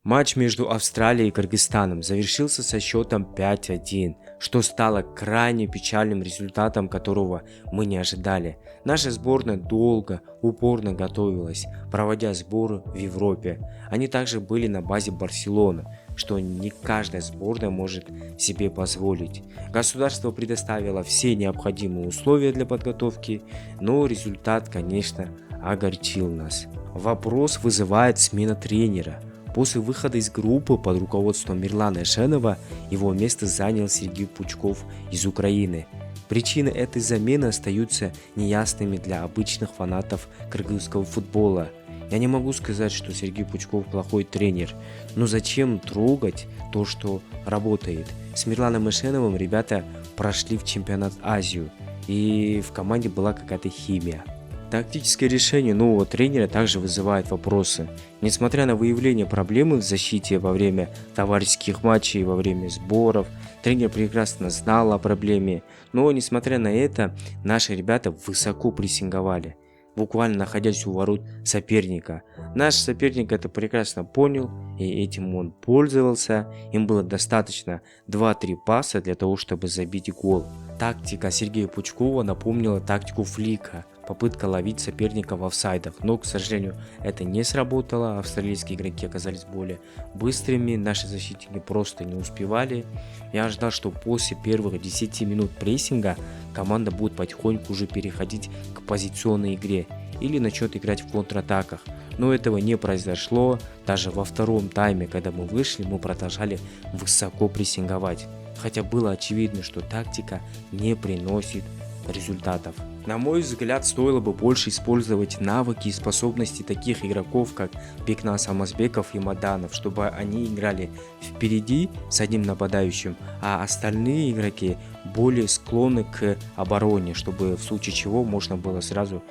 Матч между Австралией и Кыргызстаном завершился со счетом 5-1, что стало крайне печальным результатом, которого мы не ожидали. Наша сборная долго, упорно готовилась, проводя сборы в Европе. Они также были на базе Барселоны, что не каждая сборная может себе позволить. Государство предоставило все необходимые условия для подготовки, но результат, конечно, огорчил нас. Вопрос вызывает смена тренера. После выхода из группы под руководством Мирлана Эшенова его место занял Сергей Пучков из Украины. Причины этой замены остаются неясными для обычных фанатов кыргызского футбола. Я не могу сказать, что Сергей Пучков плохой тренер, но зачем трогать то, что работает? С Мирланом Эшеновым ребята прошли в чемпионат Азию, и в команде была какая-то химия. Тактическое решение нового тренера также вызывает вопросы. Несмотря на выявление проблемы в защите во время товарищеских матчей и во время сборов, тренер прекрасно знал о проблеме, но несмотря на это, наши ребята высоко прессинговали, буквально находясь у ворот соперника. Наш соперник это прекрасно понял, и этим он пользовался. Им было достаточно 2-3 паса для того, чтобы забить гол. Тактика Сергея Пучкова напомнила тактику Флика. Попытка ловить соперника в офсайдах, но, к сожалению, это не сработало. Австралийские игроки оказались более быстрыми, наши защитники просто не успевали. Я ожидал, что после первых 10 минут прессинга команда будет потихоньку уже переходить к позиционной игре или начнет играть в контратаках. Но этого не произошло. Даже во втором тайме, когда мы вышли, мы продолжали высоко прессинговать. Хотя было очевидно, что тактика не приносит результатов. На мой взгляд, стоило бы больше использовать навыки и способности таких игроков, как Бекнас Алмазбеков и Маданов, чтобы они играли впереди с одним нападающим, а остальные игроки более склонны к обороне, чтобы в случае чего можно было сразу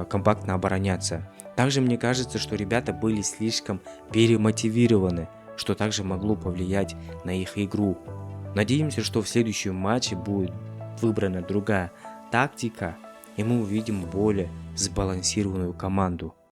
компактно обороняться. Также мне кажется, что ребята были слишком перемотивированы, что также могло повлиять на их игру. Надеемся, что в следующем матче будет выбрана другая тактика, и мы увидим более сбалансированную команду.